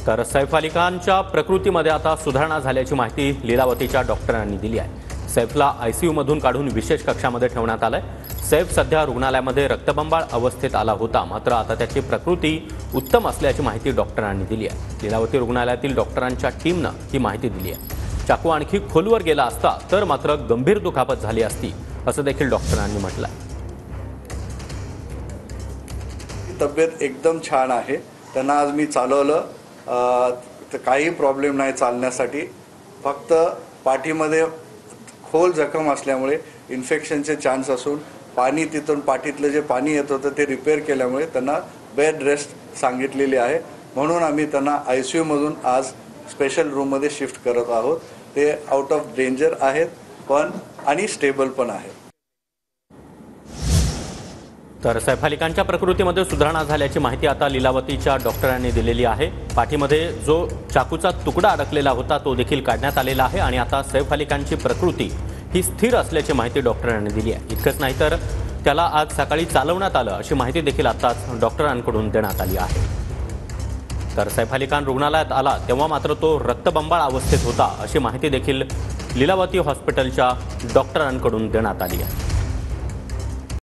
तर सैफ अली खानच्या प्रकृतीमध्ये आता सुधारणा झाल्याची माहिती लीलावतीच्या डॉक्टरांनी दिली आहे। सैफला आयसीयूमधून काढून विशेष कक्षामध्ये ठेवण्यात आलंय। सैफ सध्या रुग्णालयामध्ये रक्तबंबाळ अवस्थेत आला होता, मात्र आता त्याची प्रकृती उत्तम असल्याची माहिती डॉक्टरांनी दिली आहे। लीलावती रुग्णालयातील डॉक्टरांच्या टीमनं ही माहिती दिली आहे। चाकू आणखी खोलवर गेला असता तर मात्र गंभीर दुखापत झाली असती, असं देखील डॉक्टरांनी म्हटलं आहे। तब्येत एकदम छान आहे। त्यांना आज मी चालवलं तर काही प्रॉब्लेम नाही चालण्यासाठी। फक्त पाठीमध्ये खोल जखम असल्यामुळे इन्फेक्शनचे चान्स असून पाणी तिथून पाठीतलं जे पाणी येत होतं ते रिपेअर केल्यामुळे त्यांना बेड रेस्ट सांगितलेली आहे। म्हणून आम्ही त्यांना आयसीयू मधून आज स्पेशल रूममध्ये शिफ्ट करत आहोत। ते आउट ऑफ डेंजर आहेत पण आणि स्टेबल पण आहेत। तर सैफ अली खानच्या प्रकृतीमध्ये सुधारणा झाल्याची माहिती आता लीलावतीच्या डॉक्टरांनी दिलेली आहे। पाठीमध्ये जो चाकूचा तुकडा अडकलेला होता तो देखील काढण्यात आलेला आहे आणि आता सैफ अली खानची प्रकृती ही स्थिर असल्याची माहिती डॉक्टरांनी दिली आहे। इतकंच नाही तर त्याला आज सकाळी चालवण्यात आलं अशी माहिती देखील आताच डॉक्टरांकडून देण्यात आली आहे। तर सैफ अली खान रुग्णालयात आला तेव्हा मात्र तो रक्तबंबाळ अवस्थेत होता अशी माहिती देखील लीलावती हॉस्पिटलच्या डॉक्टरांकडून देण्यात आली आहे।